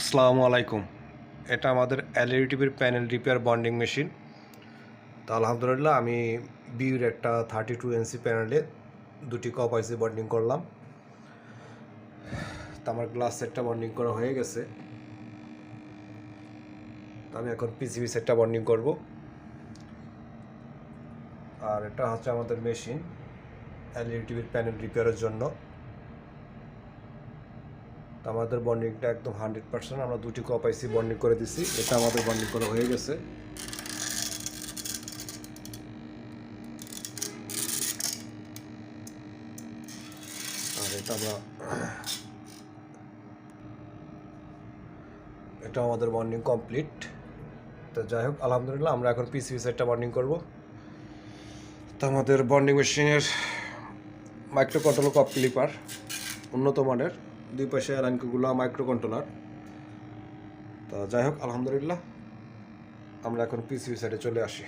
আসসালামু আলাইকুম। এটা আমাদের এলইডি টিভির প্যানেল রিপেয়ার বন্ডিং মেশিন। তো আলহামদুলিল্লাহ আমি বিউর একটা 32 ইঞ্চি প্যানেলে দুটি কপ আইসি বন্ডিং করলাম। তো আমার গ্লাস সেটটা বন্ডিং করা হয়ে গেছে। তো আমি এখন পিসিবি সেটটা বন্ডিং করব। আর এটা হচ্ছে আমাদের মেশিন এলইডি টিভির প্যানেল রিপেয়ারের জন্য। তো আমাদের বন্ডিংটা একদম 100%। আমরা দুটি কপ আইসি বন্ডিং করে দিছি। এটা আমাদের বন্ডিং করা হয়ে গেছে। আর এটা আমাদের বন্ডিং কমপ্লিট। তো যাই হোক আলহামদুলিল্লাহ আমরা এখন পিসিবি সেটটা বন্ডিং করব। তো আমাদের বন্ডিং মেশিনের মাইক্রো কন্ট্রোলার কপ ক্লিপার উন্নত মানের, দুই পাশে অ্যালাইনগুলো মাইক্রো কন্ট্রোলার। তো যাই হোক আলহামদুলিল্লাহ আমরা এখন পিসিবি সেটে চলে আসি।